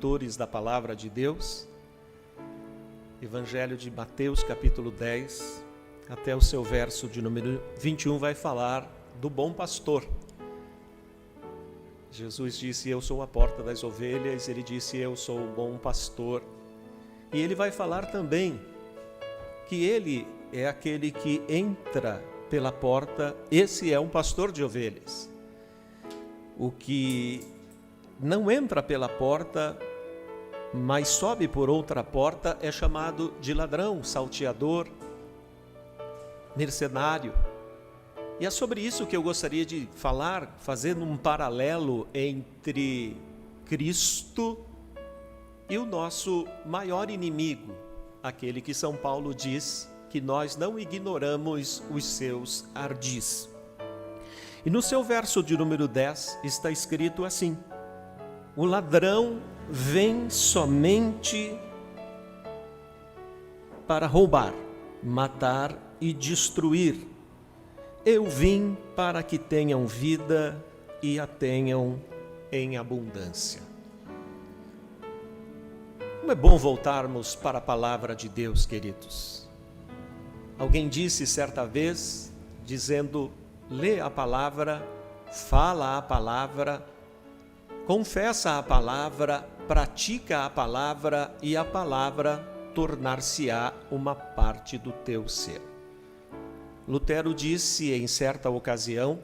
leitores da palavra de Deus. Evangelho de Mateus, capítulo 10, até o seu verso de número 21, vai falar do bom pastor. Jesus disse: eu sou a porta das ovelhas. Ele disse: eu sou o bom pastor. E ele vai falar também que ele é aquele que entra pela porta. Esse é um pastor de ovelhas. O que não entra pela porta, mas sobe por outra porta, é chamado de ladrão, salteador, mercenário. E é sobre isso que eu gostaria de falar, fazendo um paralelo entre Cristo e o nosso maior inimigo, aquele que São Paulo diz que nós não ignoramos os seus ardis. E no seu verso de número 10 está escrito assim: o ladrão vem somente para roubar, matar e destruir. Eu vim para que tenham vida e a tenham em abundância. Como é bom voltarmos para a palavra de Deus, queridos. Alguém disse certa vez, dizendo: lê a palavra, fala a palavra, confessa a palavra, pratica a palavra e a palavra tornar-se-á uma parte do teu ser. Lutero disse em certa ocasião: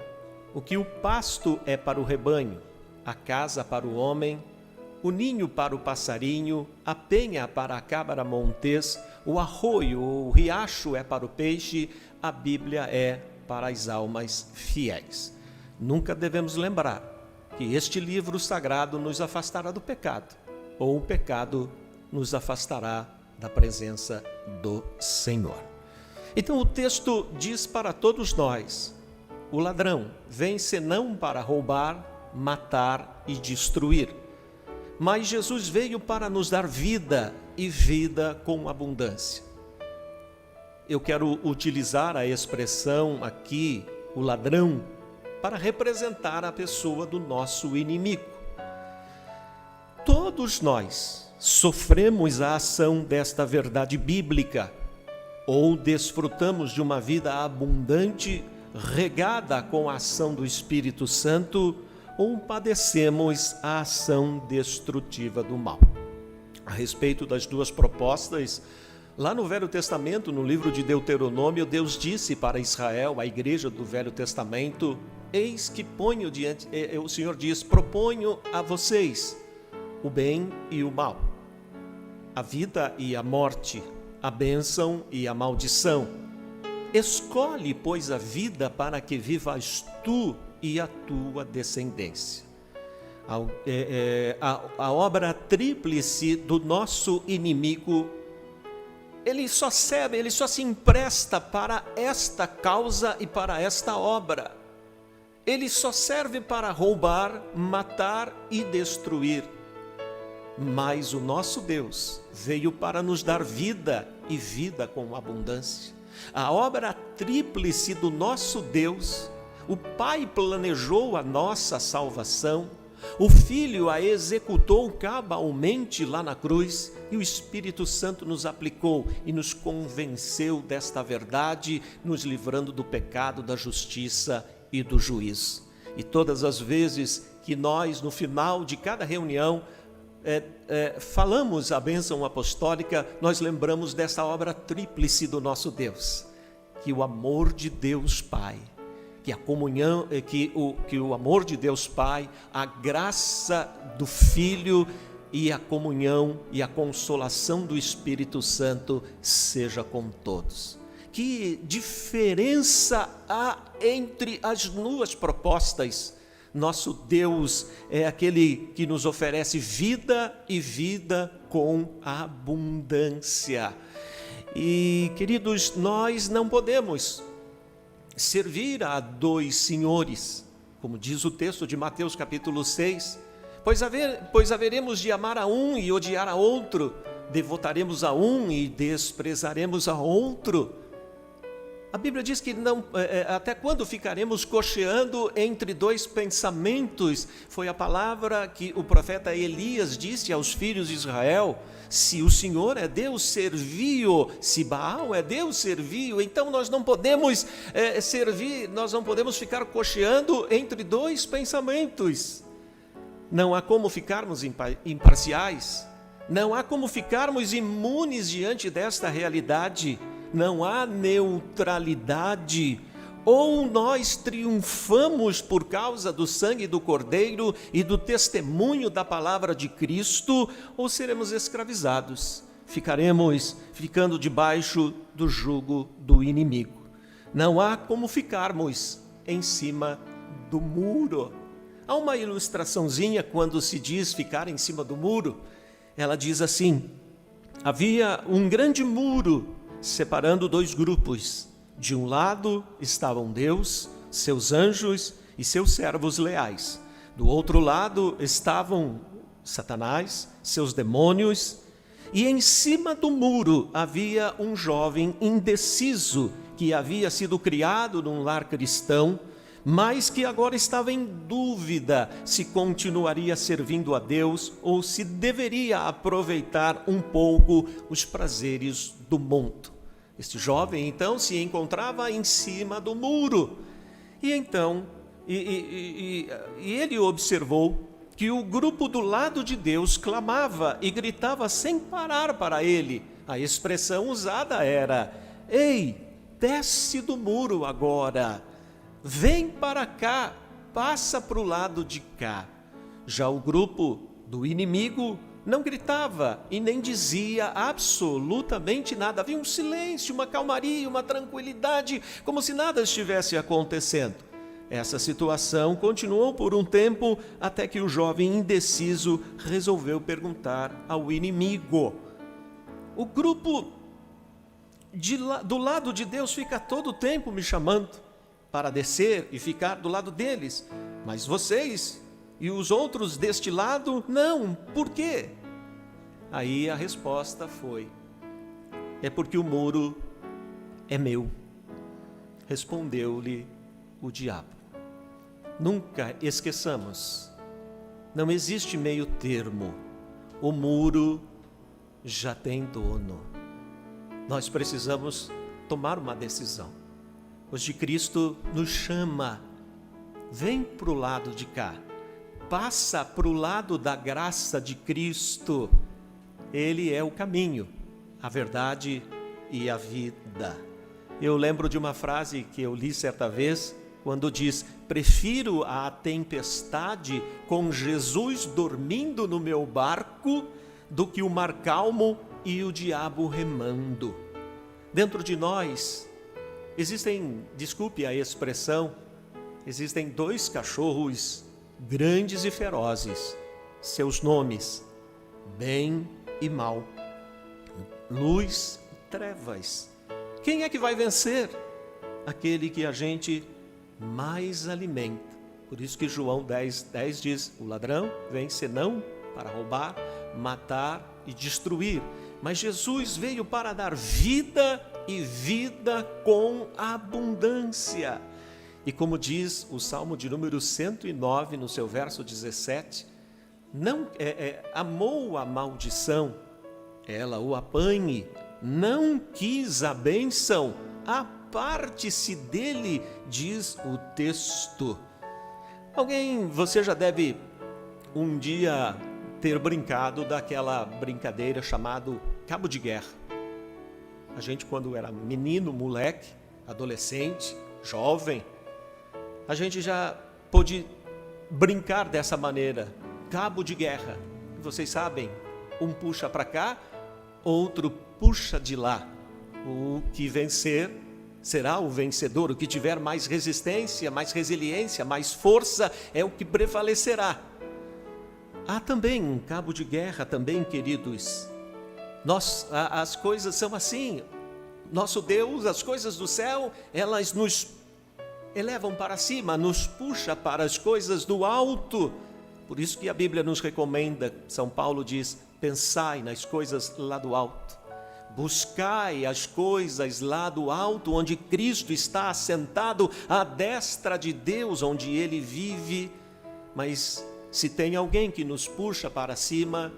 o que o pasto é para o rebanho, a casa para o homem, o ninho para o passarinho, a penha para a cabra montês, o arroio ou o riacho é para o peixe, a Bíblia é para as almas fiéis. Nunca devemos lembrar que este livro sagrado nos afastará do pecado, ou o pecado nos afastará da presença do Senhor. Então o texto diz para todos nós: o ladrão vem senão para roubar, matar e destruir. Mas Jesus veio para nos dar vida e vida com abundância. Eu quero utilizar a expressão aqui, o ladrão, para representar a pessoa do nosso inimigo. Todos nós sofremos a ação desta verdade bíblica, ou desfrutamos de uma vida abundante, regada com a ação do Espírito Santo, ou padecemos a ação destrutiva do mal. A respeito das duas propostas, lá no Velho Testamento, no livro de Deuteronômio, Deus disse para Israel, a igreja do Velho Testamento: eis que ponho diante, o Senhor diz, proponho a vocês o bem e o mal, a vida e a morte, a bênção e a maldição. Escolhe, pois, a vida para que vivas tu e a tua descendência. A obra tríplice do nosso inimigo, ele só se empresta para esta causa e para esta obra. Ele só serve para roubar, matar e destruir. Mas o nosso Deus veio para nos dar vida e vida com abundância. A obra tríplice do nosso Deus: o Pai planejou a nossa salvação, o Filho a executou cabalmente lá na cruz e o Espírito Santo nos aplicou e nos convenceu desta verdade, nos livrando do pecado, da justiça e do juízo. E todas as vezes que nós, no final de cada reunião, falamos a bênção apostólica, nós lembramos dessa obra tríplice do nosso Deus, que o amor de Deus Pai, que a comunhão, que o amor de Deus Pai, a graça do Filho e a comunhão e a consolação do Espírito Santo seja com todos. Que diferença há entre as duas propostas? Nosso Deus é aquele que nos oferece vida e vida com abundância. E, queridos, nós não podemos servir a dois senhores, como diz o texto de Mateus capítulo 6, pois haveremos de amar a um e odiar a outro, devotaremos a um e desprezaremos a outro. A Bíblia diz que não, até quando ficaremos cocheando entre dois pensamentos? Foi a palavra que o profeta Elias disse aos filhos de Israel: se o Senhor é Deus, serviu; se Baal é Deus, serviu. Então nós não podemos servir, nós não podemos ficar cocheando entre dois pensamentos. Não há como ficarmos imparciais, não há como ficarmos imunes diante desta realidade. Não há neutralidade. Ou nós triunfamos por causa do sangue do Cordeiro e do testemunho da palavra de Cristo, ou seremos escravizados, ficaremos ficando debaixo do jugo do inimigo. Não há como ficarmos em cima do muro. Há uma ilustraçãozinha quando se diz ficar em cima do muro. Ela diz assim: havia um grande muro separando dois grupos. De um lado estavam Deus, seus anjos e seus servos leais. Do outro lado estavam Satanás, seus demônios. E em cima do muro havia um jovem indeciso que havia sido criado num lar cristão, mas que agora estava em dúvida se continuaria servindo a Deus ou se deveria aproveitar um pouco os prazeres do mundo. Este jovem, então, se encontrava em cima do muro. E então, ele observou que o grupo do lado de Deus clamava e gritava sem parar para ele. A expressão usada era: ei, desce do muro agora, vem para cá, passa para o lado de cá. Já o grupo do inimigo não gritava e nem dizia absolutamente nada. Havia um silêncio, uma calmaria, uma tranquilidade, como se nada estivesse acontecendo. Essa situação continuou por um tempo, até que o jovem indeciso resolveu perguntar ao inimigo: o grupo do lado de Deus fica todo o tempo me chamando para descer e ficar do lado deles, mas vocês e os outros deste lado, não, por quê? Aí a resposta foi: é porque o muro é meu. Respondeu-lhe o diabo. Nunca esqueçamos, não existe meio termo. O muro já tem dono. Nós precisamos tomar uma decisão. Hoje Cristo nos chama: vem para o lado de cá. Passa para o lado da graça de Cristo. Ele é o caminho, a verdade e a vida. Eu lembro de uma frase que eu li certa vez, quando diz: prefiro a tempestade com Jesus dormindo no meu barco do que o mar calmo e o diabo remando. Dentro de nós existem, desculpe a expressão, existem dois cachorros grandes e ferozes, seus nomes: bem e mal, luz e trevas. Quem é que vai vencer? Aquele que a gente mais alimenta. Por isso que João 10:10 diz: o ladrão vem senão para roubar, matar e destruir, mas Jesus veio para dar vida e vida com abundância. E como diz o Salmo de número 109, no seu verso 17, amou a maldição, ela o apanhe, não quis a bênção, aparte-se dele, diz o texto. Você já deve um dia ter brincado daquela brincadeira chamada cabo de guerra. A gente, quando era menino, moleque, adolescente, jovem, a gente já pôde brincar dessa maneira, cabo de guerra. Vocês sabem, um puxa para cá, outro puxa de lá. O que vencer será o vencedor. O que tiver mais resistência, mais resiliência, mais força é o que prevalecerá. Há também um cabo de guerra também, queridos. As coisas são assim. Nosso Deus, as coisas do céu, elas nos elevam para cima, nos puxa para as coisas do alto. Por isso que a Bíblia nos recomenda, São Paulo diz: pensai nas coisas lá do alto. Buscai as coisas lá do alto, onde Cristo está assentado à destra de Deus, onde Ele vive. Mas se tem alguém que nos puxa para cima,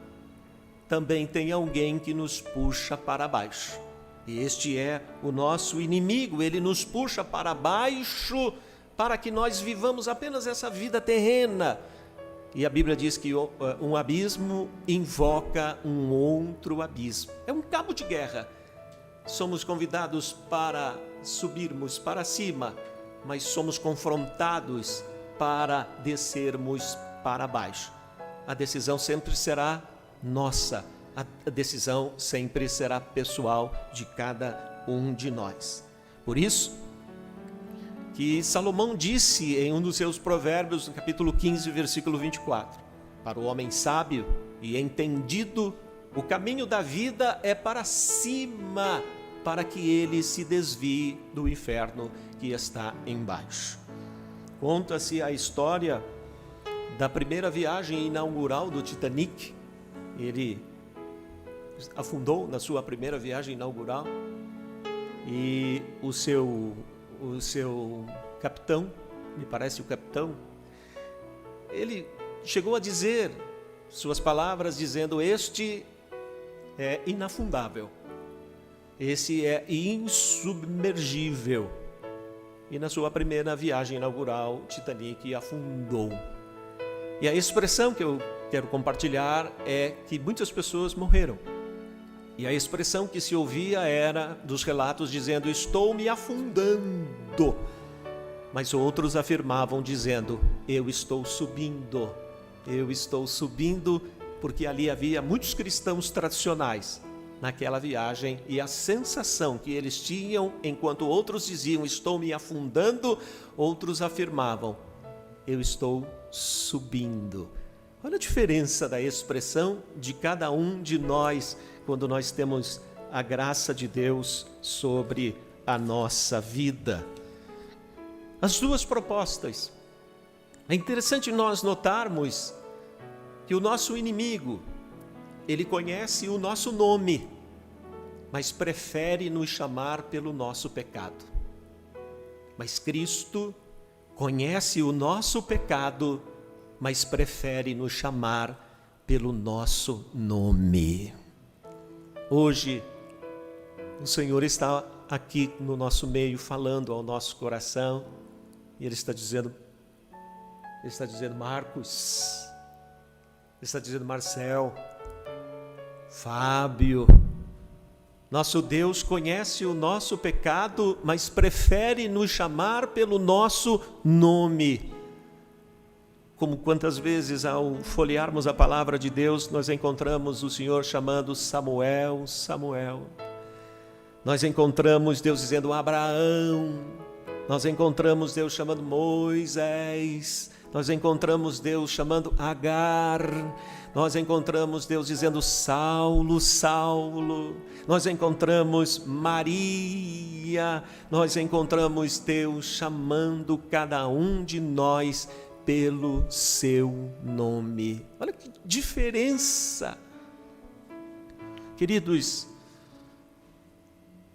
também tem alguém que nos puxa para baixo. E este é o nosso inimigo. Ele nos puxa para baixo para que nós vivamos apenas essa vida terrena. E a Bíblia diz que um abismo invoca um outro abismo. É um cabo de guerra. Somos convidados para subirmos para cima, mas somos confrontados para descermos para baixo. A decisão sempre será nossa. A decisão sempre será pessoal de cada um de nós. Por isso que Salomão disse em um dos seus provérbios, no capítulo 15, versículo 24, para o homem sábio e entendido, o caminho da vida é para cima, para que ele se desvie do inferno que está embaixo. Conta-se a história da primeira viagem inaugural do Titanic. Ele afundou na sua primeira viagem inaugural e o seu capitão, me parece o capitão, ele chegou a dizer suas palavras dizendo: este é inafundável, esse é insubmergível. E na sua primeira viagem inaugural, o Titanic afundou. E a expressão que eu quero compartilhar é que muitas pessoas morreram. E a expressão que se ouvia era dos relatos dizendo: estou me afundando. Mas outros afirmavam dizendo: eu estou subindo, porque ali havia muitos cristãos tradicionais naquela viagem, e a sensação que eles tinham, enquanto outros diziam: estou me afundando, outros afirmavam: eu estou subindo. Olha a diferença da expressão de cada um de nós quando nós temos a graça de Deus sobre a nossa vida. As duas propostas. É interessante nós notarmos que o nosso inimigo, ele conhece o nosso nome, mas prefere nos chamar pelo nosso pecado. Mas Cristo conhece o nosso pecado, mas prefere nos chamar pelo nosso nome. Hoje, o Senhor está aqui no nosso meio, falando ao nosso coração, e Ele está dizendo Marcos, Ele está dizendo Marcel, Fábio, nosso Deus conhece o nosso pecado, mas prefere nos chamar pelo nosso nome. Como quantas vezes ao folhearmos a palavra de Deus, nós encontramos o Senhor chamando Samuel, Samuel. Nós encontramos Deus dizendo Abraão. Nós encontramos Deus chamando Moisés. Nós encontramos Deus chamando Agar. Nós encontramos Deus dizendo Saulo, Saulo. Nós encontramos Maria. Nós encontramos Deus chamando cada um de nós pelo seu nome. Olha que diferença. Queridos,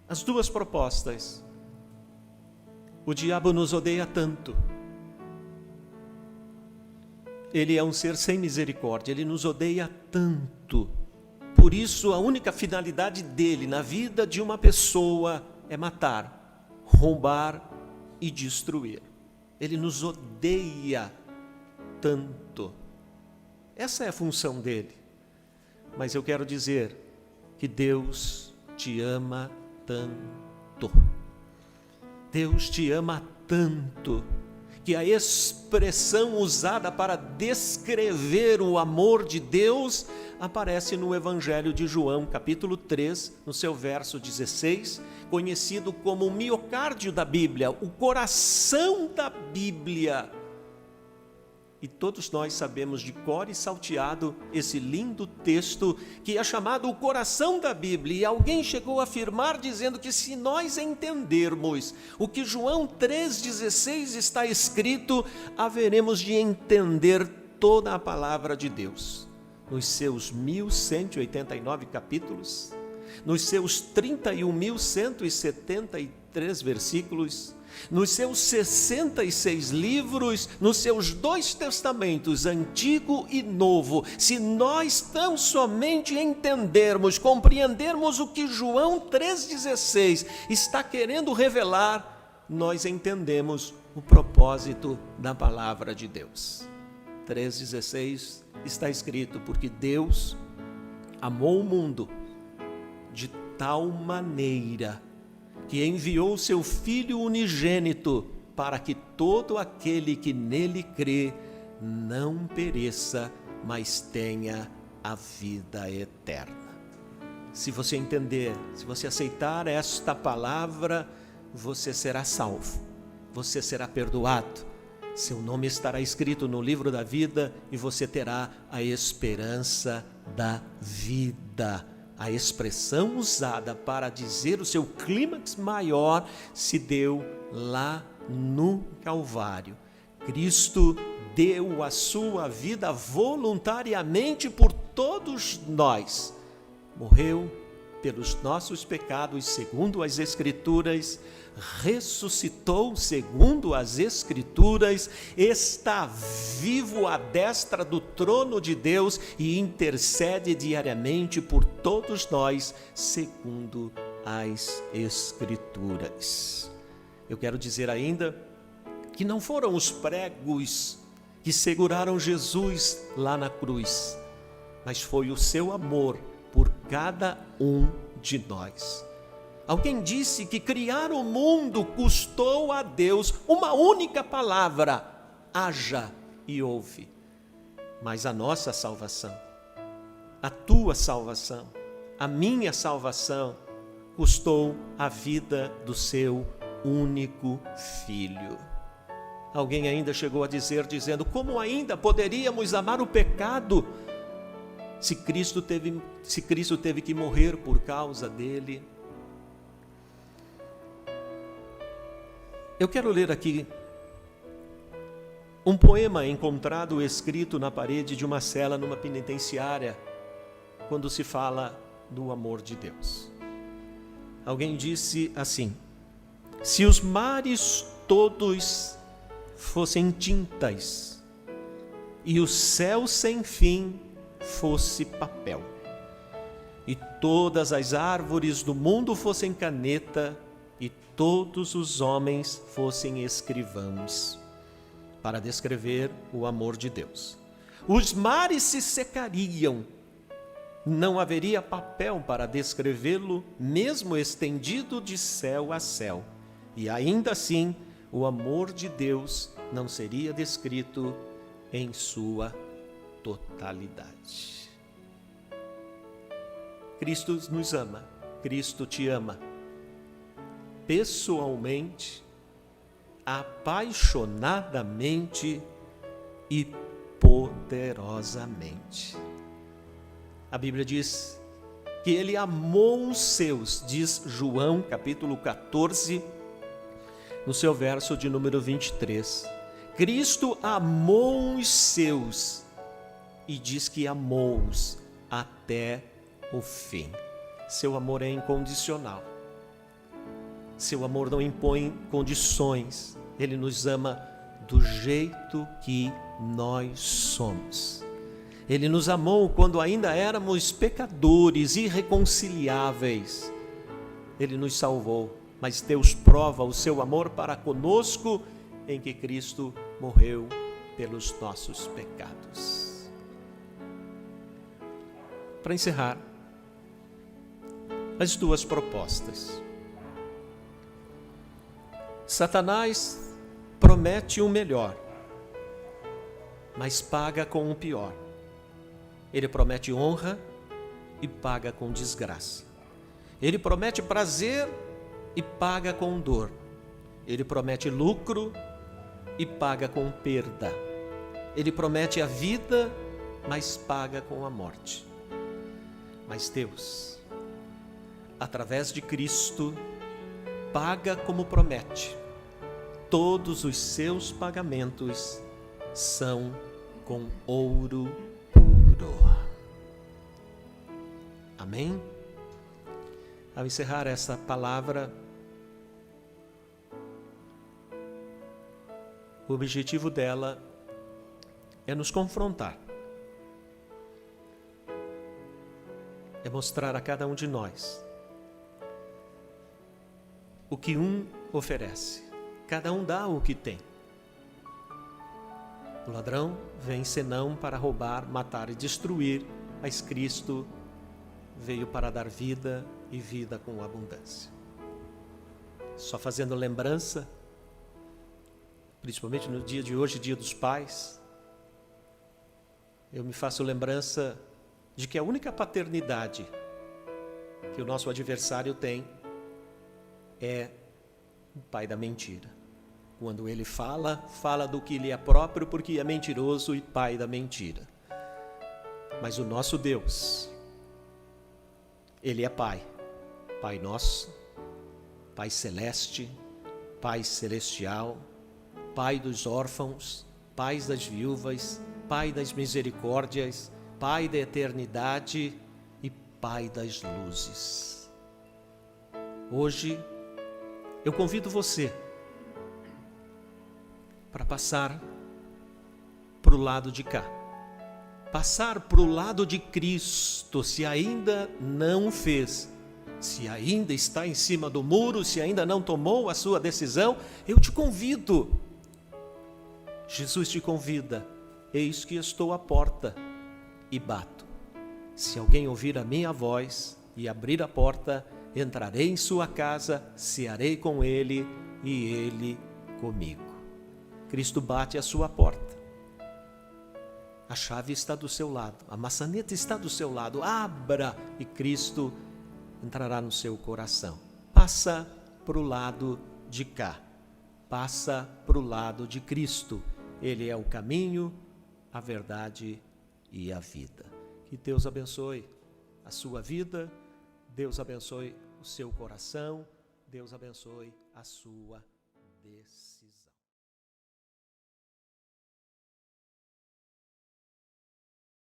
as duas propostas. O diabo nos odeia tanto. Ele é um ser sem misericórdia, ele nos odeia tanto. Por isso, a única finalidade dele na vida de uma pessoa é matar, roubar e destruir. Ele nos odeia tanto. Essa é a função dele. Mas eu quero dizer que Deus te ama tanto. Deus te ama tanto que a expressão usada para descrever o amor de Deus aparece no Evangelho de João, capítulo 3, no seu verso 16, conhecido como o miocárdio da Bíblia, o coração da Bíblia. E todos nós sabemos de cor e salteado esse lindo texto que é chamado o coração da Bíblia. E alguém chegou a afirmar dizendo que se nós entendermos o que João 3,16 está escrito, haveremos de entender toda a palavra de Deus. Nos seus 1189 capítulos, nos seus 31.173 versículos, nos seus 66 livros, nos seus 2 testamentos, Antigo e Novo, se nós tão somente entendermos, compreendermos o que João 3,16 está querendo revelar, nós entendemos o propósito da palavra de Deus. 3,16 está escrito: porque Deus amou o mundo de tal maneira que enviou seu Filho unigênito, para que todo aquele que nele crê não pereça, mas tenha a vida eterna. Se você entender, se você aceitar esta palavra, você será salvo, você será perdoado, seu nome estará escrito no livro da vida e você terá a esperança da vida. A expressão usada para dizer o seu clímax maior se deu lá no Calvário. Cristo deu a sua vida voluntariamente por todos nós. Morreu pelos nossos pecados, segundo as Escrituras, ressuscitou segundo as Escrituras, está vivo à destra do trono de Deus e intercede diariamente por todos nós, segundo as Escrituras. Eu quero dizer ainda que não foram os pregos que seguraram Jesus lá na cruz, mas foi o seu amor por cada um de nós. Alguém disse que criar o mundo custou a Deus uma única palavra: haja e ouve. Mas a nossa salvação, a tua salvação, a minha salvação, custou a vida do seu único Filho. Alguém ainda chegou a dizer, como ainda poderíamos amar o pecado se Cristo teve que morrer por causa dele? Eu quero ler aqui um poema encontrado escrito na parede de uma cela numa penitenciária, quando se fala do amor de Deus. Alguém disse assim: se os mares todos fossem tintas e o céu sem fim fosse papel, e todas as árvores do mundo fossem caneta, e todos os homens fossem escrivãos, para descrever o amor de Deus, os mares se secariam, não haveria papel para descrevê-lo, mesmo estendido de céu a céu, e ainda assim o amor de Deus não seria descrito em sua totalidade. Cristo nos ama, Cristo te ama, pessoalmente, apaixonadamente e poderosamente. A Bíblia diz que ele amou os seus, diz João capítulo 14, no seu verso de número 23. Cristo amou os seus e diz que amou-os até o fim. Seu amor é incondicional. Seu amor não impõe condições. Ele nos ama do jeito que nós somos. Ele nos amou quando ainda éramos pecadores, irreconciliáveis. Ele nos salvou, mas Deus prova o seu amor para conosco em que Cristo morreu pelos nossos pecados. Para encerrar, as 2 propostas. Satanás promete o melhor, mas paga com o pior. Ele promete honra e paga com desgraça. Ele promete prazer e paga com dor. Ele promete lucro e paga com perda. Ele promete a vida, mas paga com a morte. Mas Deus, através de Cristo, paga como promete. Todos os seus pagamentos são com ouro puro. Amém? Ao encerrar essa palavra, o objetivo dela é nos confrontar, é mostrar a cada um de nós o que um oferece. Cada um dá o que tem. O ladrão vem senão para roubar, matar e destruir, mas Cristo veio para dar vida e vida com abundância. Só fazendo lembrança, principalmente no dia de hoje, Dia dos Pais, eu me faço lembrança de que a única paternidade que o nosso adversário tem é o pai da mentira. Quando ele fala do que lhe é próprio, porque é mentiroso e pai da mentira. Mas o nosso Deus, Ele é Pai, Pai nosso, Pai celeste, Pai celestial, Pai dos órfãos, Pai das viúvas, Pai das misericórdias, Pai da eternidade e Pai das luzes. Hoje, eu convido você para passar para o lado de cá. Passar para o lado de Cristo, se ainda não fez, se ainda está em cima do muro, se ainda não tomou a sua decisão, eu te convido. Jesus te convida, eis que estou à porta e bato. Se alguém ouvir a minha voz e abrir a porta, entrarei em sua casa, cearei com ele e ele comigo. Cristo bate à sua porta. A chave está do seu lado, a maçaneta está do seu lado. Abra e Cristo entrará no seu coração. Passa para o lado de cá. Passa para o lado de Cristo. Ele é o caminho, a verdade e a vida. Que Deus abençoe a sua vida, Deus abençoe o seu coração, Deus abençoe a sua decisão.